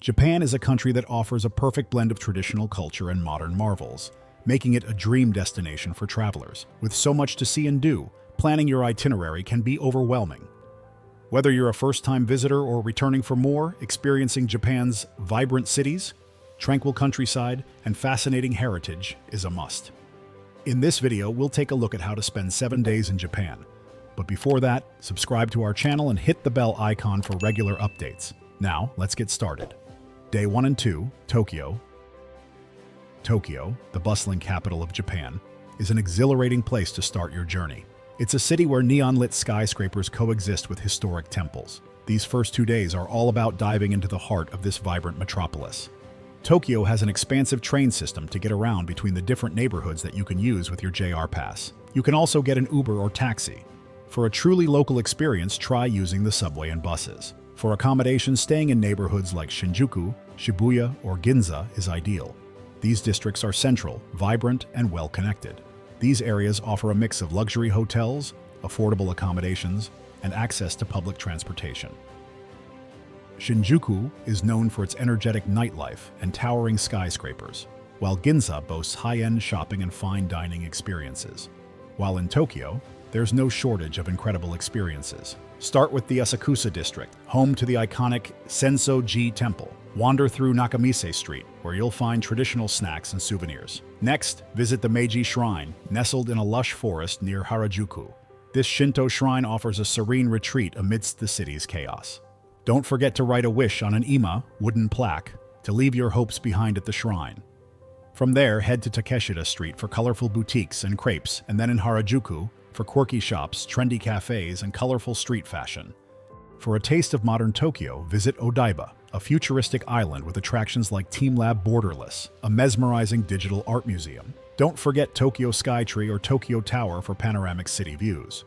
Japan is a country that offers a perfect blend of traditional culture and modern marvels, making it a dream destination for travelers. With so much to see and do, planning your itinerary can be overwhelming. Whether you're a first-time visitor or returning for more, experiencing Japan's vibrant cities, tranquil countryside, and fascinating heritage is a must. In this video, we'll take a look at how to spend 7 days in Japan. But before that, subscribe to our channel and hit the bell icon for regular updates. Now, let's get started. Day 1 and 2, Tokyo. Tokyo, the bustling capital of Japan, is an exhilarating place to start your journey. It's a city where neon-lit skyscrapers coexist with historic temples. These first 2 days are all about diving into the heart of this vibrant metropolis. Tokyo has an expansive train system to get around between the different neighborhoods that you can use with your JR Pass. You can also get an Uber or taxi. For a truly local experience, try using the subway and buses. For accommodation, staying in neighborhoods like Shinjuku, Shibuya, or Ginza is ideal. These districts are central, vibrant, and well-connected. These areas offer a mix of luxury hotels, affordable accommodations, and access to public transportation. Shinjuku is known for its energetic nightlife and towering skyscrapers, while Ginza boasts high-end shopping and fine dining experiences. While in Tokyo, there's no shortage of incredible experiences. Start with the Asakusa district, home to the iconic Senso-ji Temple. Wander through Nakamise Street, where you'll find traditional snacks and souvenirs. Next, visit the Meiji Shrine, nestled in a lush forest near Harajuku. This Shinto shrine offers a serene retreat amidst the city's chaos. Don't forget to write a wish on an ima, wooden plaque, to leave your hopes behind at the shrine. From there, head to Takeshita Street for colorful boutiques and crepes, and then in Harajuku, for quirky shops, trendy cafes, and colorful street fashion. For a taste of modern Tokyo, visit Odaiba, a futuristic island with attractions like Team Lab Borderless, a mesmerizing digital art museum. Don't forget Tokyo Skytree or Tokyo Tower for panoramic city views.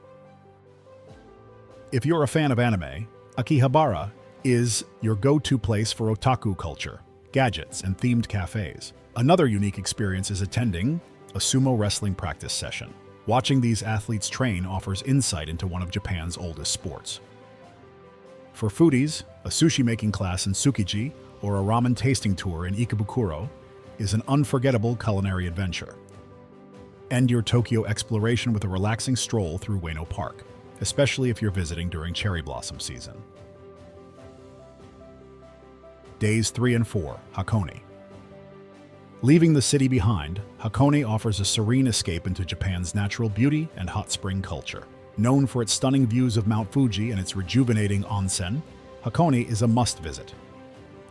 If you're a fan of anime, Akihabara is your go-to place for otaku culture, gadgets, and themed cafes. Another unique experience is attending a sumo wrestling practice session. Watching these athletes train offers insight into one of Japan's oldest sports. For foodies, a sushi-making class in Tsukiji or a ramen tasting tour in Ikebukuro is an unforgettable culinary adventure. End your Tokyo exploration with a relaxing stroll through Ueno Park, especially if you're visiting during cherry blossom season. Days 3 and 4, Hakone. Leaving the city behind, Hakone offers a serene escape into Japan's natural beauty and hot spring culture. Known for its stunning views of Mount Fuji and its rejuvenating onsen, Hakone is a must-visit.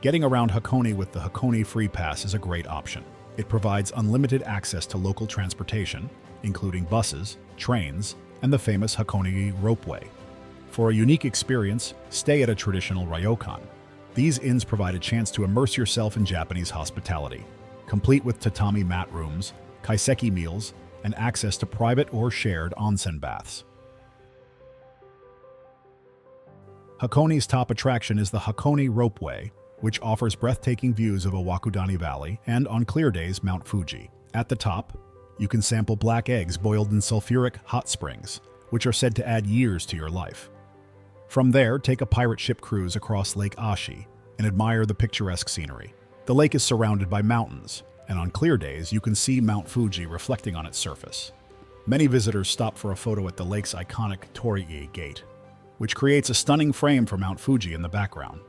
Getting around Hakone with the Hakone Free Pass is a great option. It provides unlimited access to local transportation, including buses, trains, and the famous Hakone ropeway. For a unique experience, stay at a traditional ryokan. These inns provide a chance to immerse yourself in Japanese hospitality, complete with tatami mat rooms, kaiseki meals, and access to private or shared onsen baths. Hakone's top attraction is the Hakone Ropeway, which offers breathtaking views of Owakudani Valley and, on clear days, Mount Fuji. At the top, you can sample black eggs boiled in sulfuric hot springs, which are said to add years to your life. From there, take a pirate ship cruise across Lake Ashi and admire the picturesque scenery. The lake is surrounded by mountains, and on clear days, you can see Mount Fuji reflecting on its surface. Many visitors stop for a photo at the lake's iconic Torii Gate, which creates a stunning frame for Mount Fuji in the background.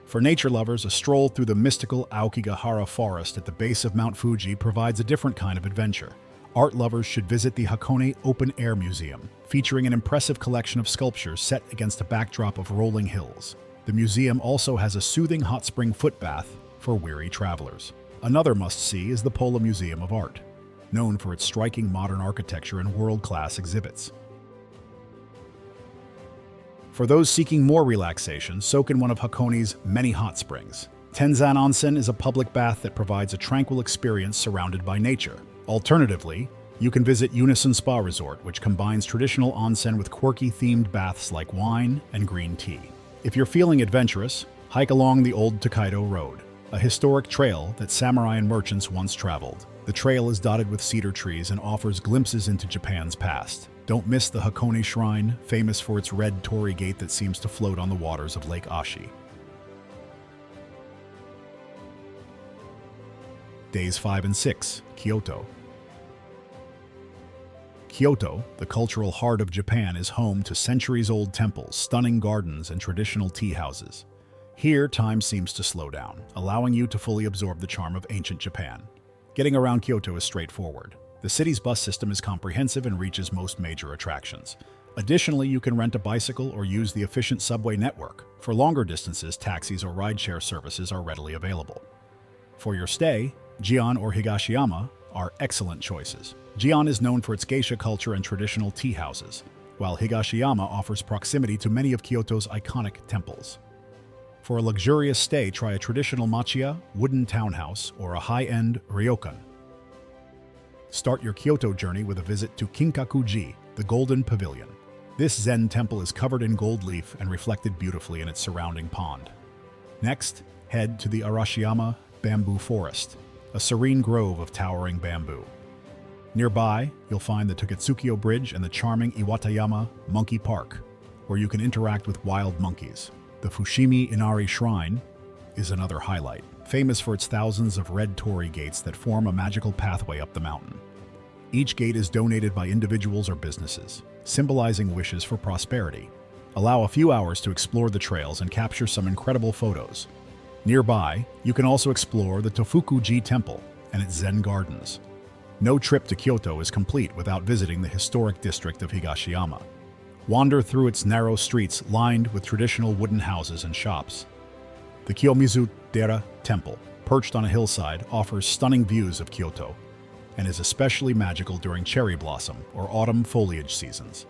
For nature lovers, a stroll through the mystical Aokigahara forest at the base of Mount Fuji provides a different kind of adventure. Art lovers should visit the Hakone Open Air Museum, featuring an impressive collection of sculptures set against a backdrop of rolling hills. The museum also has a soothing hot spring foot bath for weary travelers. Another must-see is the Polo Museum of Art, known for its striking modern architecture and world-class exhibits. For those seeking more relaxation, soak in one of Hakone's many hot springs. Tenzan Onsen is a public bath that provides a tranquil experience surrounded by nature. Alternatively, you can visit Unison Spa Resort, which combines traditional onsen with quirky themed baths like wine and green tea. If you're feeling adventurous, hike along the Old Tokaido Road, a historic trail that samurai and merchants once traveled. The trail is dotted with cedar trees and offers glimpses into Japan's past. Don't miss the Hakone Shrine, famous for its red torii gate that seems to float on the waters of Lake Ashi. Days 5 and 6, Kyoto. Kyoto, the cultural heart of Japan, is home to centuries-old temples, stunning gardens, and traditional tea houses. Here, time seems to slow down, allowing you to fully absorb the charm of ancient Japan. Getting around Kyoto is straightforward. The city's bus system is comprehensive and reaches most major attractions. Additionally, you can rent a bicycle or use the efficient subway network. For longer distances, taxis or rideshare services are readily available. For your stay, Gion or Higashiyama are excellent choices. Gion is known for its geisha culture and traditional tea houses, while Higashiyama offers proximity to many of Kyoto's iconic temples. For a luxurious stay, try a traditional machiya, wooden townhouse, or a high-end ryokan. Start your Kyoto journey with a visit to Kinkakuji, the Golden Pavilion. This Zen temple is covered in gold leaf and reflected beautifully in its surrounding pond. Next, head to the Arashiyama Bamboo Forest, a serene grove of towering bamboo. Nearby, you'll find the Toketsukiyo Bridge and the charming Iwatayama Monkey Park, where you can interact with wild monkeys. The Fushimi Inari Shrine is another highlight, famous for its thousands of red torii gates that form a magical pathway up the mountain. Each gate is donated by individuals or businesses, symbolizing wishes for prosperity. Allow a few hours to explore the trails and capture some incredible photos. Nearby, you can also explore the Tofukuji Temple and its Zen gardens. No trip to Kyoto is complete without visiting the historic district of Higashiyama. Wander through its narrow streets lined with traditional wooden houses and shops. The Kiyomizu-dera Temple, perched on a hillside, offers stunning views of Kyoto and is especially magical during cherry blossom or autumn foliage seasons.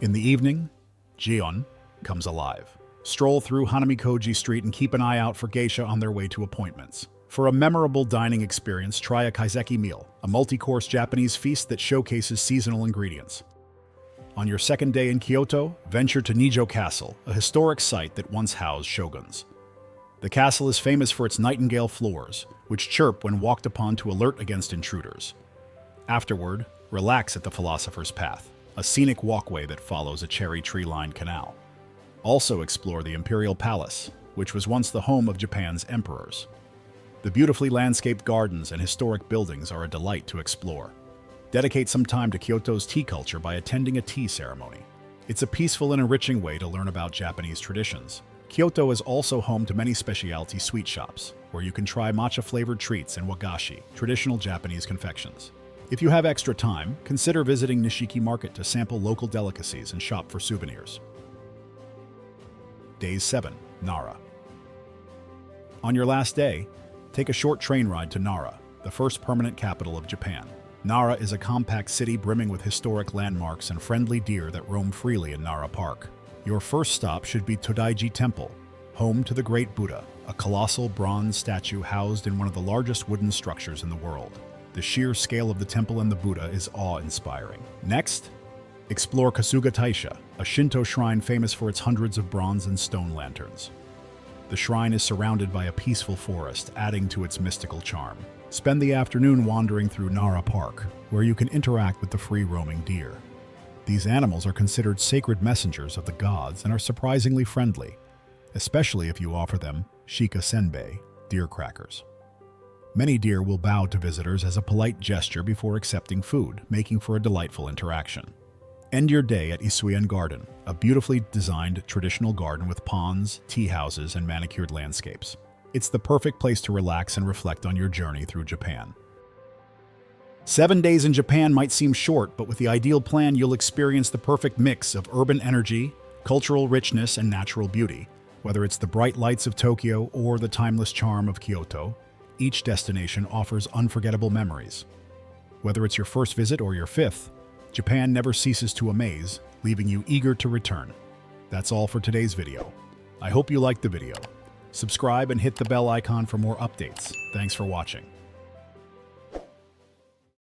In the evening, Gion comes alive. Stroll through Hanamikoji Street and keep an eye out for geisha on their way to appointments. For a memorable dining experience, try a kaiseki meal, a multi-course Japanese feast that showcases seasonal ingredients. On your second day in Kyoto, venture to Nijo Castle, a historic site that once housed shoguns. The castle is famous for its nightingale floors, which chirp when walked upon to alert against intruders. Afterward, relax at the Philosopher's Path, a scenic walkway that follows a cherry tree-lined canal. Also explore the Imperial Palace, which was once the home of Japan's emperors. The beautifully landscaped gardens and historic buildings are a delight to explore. Dedicate some time to Kyoto's tea culture by attending a tea ceremony. It's a peaceful and enriching way to learn about Japanese traditions. Kyoto is also home to many specialty sweet shops, where you can try matcha-flavored treats and wagashi, traditional Japanese confections. If you have extra time, consider visiting Nishiki Market to sample local delicacies and shop for souvenirs. Days 7, Nara. On your last day, take a short train ride to Nara, the first permanent capital of Japan. Nara is a compact city brimming with historic landmarks and friendly deer that roam freely in Nara Park. Your first stop should be Todaiji Temple, home to the Great Buddha, a colossal bronze statue housed in one of the largest wooden structures in the world. The sheer scale of the temple and the Buddha is awe-inspiring. Next, explore Kasuga Taisha, a Shinto shrine famous for its hundreds of bronze and stone lanterns. The shrine is surrounded by a peaceful forest, adding to its mystical charm. Spend the afternoon wandering through Nara Park, where you can interact with the free-roaming deer. These animals are considered sacred messengers of the gods and are surprisingly friendly, especially if you offer them shika senbei, deer crackers. Many deer will bow to visitors as a polite gesture before accepting food, making for a delightful interaction. End your day at Isuian Garden, a beautifully designed traditional garden with ponds, tea houses, and manicured landscapes. It's the perfect place to relax and reflect on your journey through Japan. 7 days in Japan might seem short, but with the ideal plan, you'll experience the perfect mix of urban energy, cultural richness, and natural beauty. Whether it's the bright lights of Tokyo or the timeless charm of Kyoto, each destination offers unforgettable memories. Whether it's your first visit or your fifth, Japan never ceases to amaze, leaving you eager to return. That's all for today's video. I hope you liked the video. Subscribe and hit the bell icon for more updates. Thanks for watching.